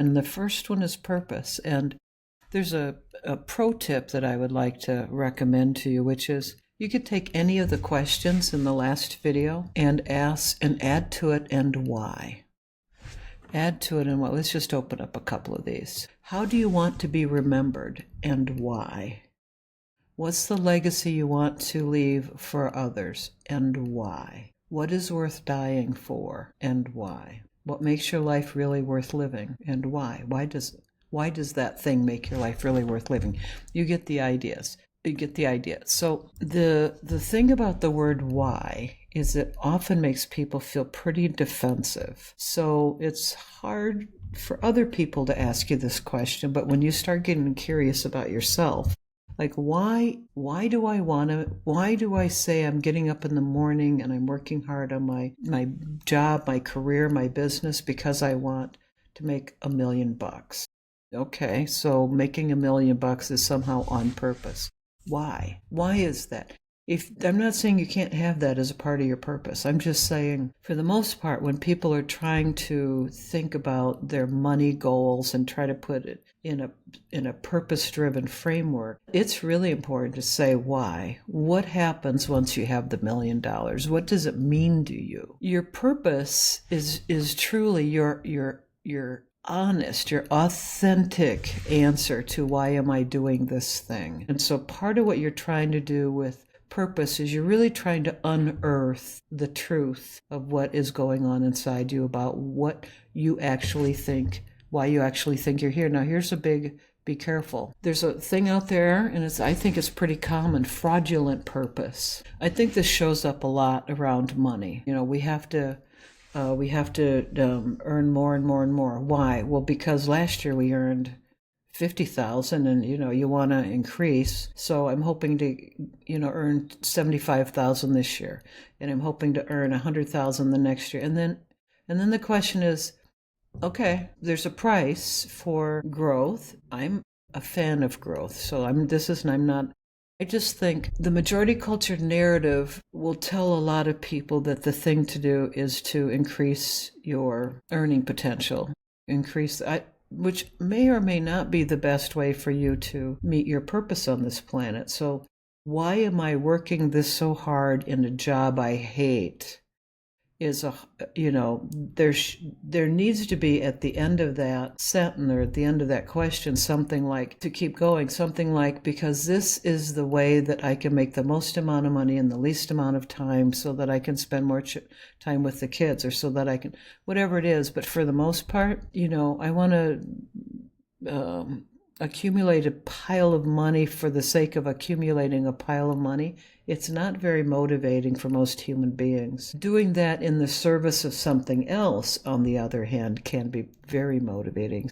And the first one is purpose. And there's a pro tip that I would like to recommend to you, which is you could take any of the questions in the last video and ask and add to it and why. Add to it and why. Let's just open up a couple of these. How do you want to be remembered and why? What's the legacy you want to leave for others and why? What is worth dying for and why? What makes your life really worth living and why? Why does that thing make your life really worth living? You get the ideas. You get the idea. So the thing about the word why is it often makes people feel pretty defensive. So it's hard for other people to ask you this question, but when you start getting curious about yourself, like why do I say I'm getting up in the morning and I'm working hard on my job, my career, my business because I want to make $1 million. Okay, so making $1 million is somehow on purpose. Why? Why is that? I'm not saying you can't have that as a part of your purpose. I'm just saying, for the most part, when people are trying to think about their money goals and try to put it in a purpose-driven framework, it's really important to say why. What happens once you have the $1 million? What does it mean to you? Your purpose is truly your honest, your authentic answer to why am I doing this thing? And so part of what you're trying to do with purpose is you're really trying to unearth the truth of what is going on inside you about what you actually think, why you actually think you're here. Now here's a big be careful. There's a thing out there, and I think it's pretty common, fraudulent purpose. I think this shows up a lot around money. We have to earn more and more and more. Why? Well, because last year we earned 50,000 and you want to increase. So I'm hoping to earn 75,000 this year, and I'm hoping to earn 100,000 the next year. And then the question is, okay, there's a price for growth. I'm a fan of growth. So I just think the majority culture narrative will tell a lot of people that the thing to do is to increase your earning potential, which may or may not be the best way for you to meet your purpose on this planet. So why am I working this so hard in a job I hate? There needs to be at the end of that sentence or at the end of that question something like, to keep going, something like, because this is the way that I can make the most amount of money in the least amount of time so that I can spend more time with the kids, or so that I can, whatever it is. But for the most part, I want to accumulate a pile of money for the sake of accumulating a pile of money. It's not very motivating for most human beings. Doing that in the service of something else, on the other hand, can be very motivating.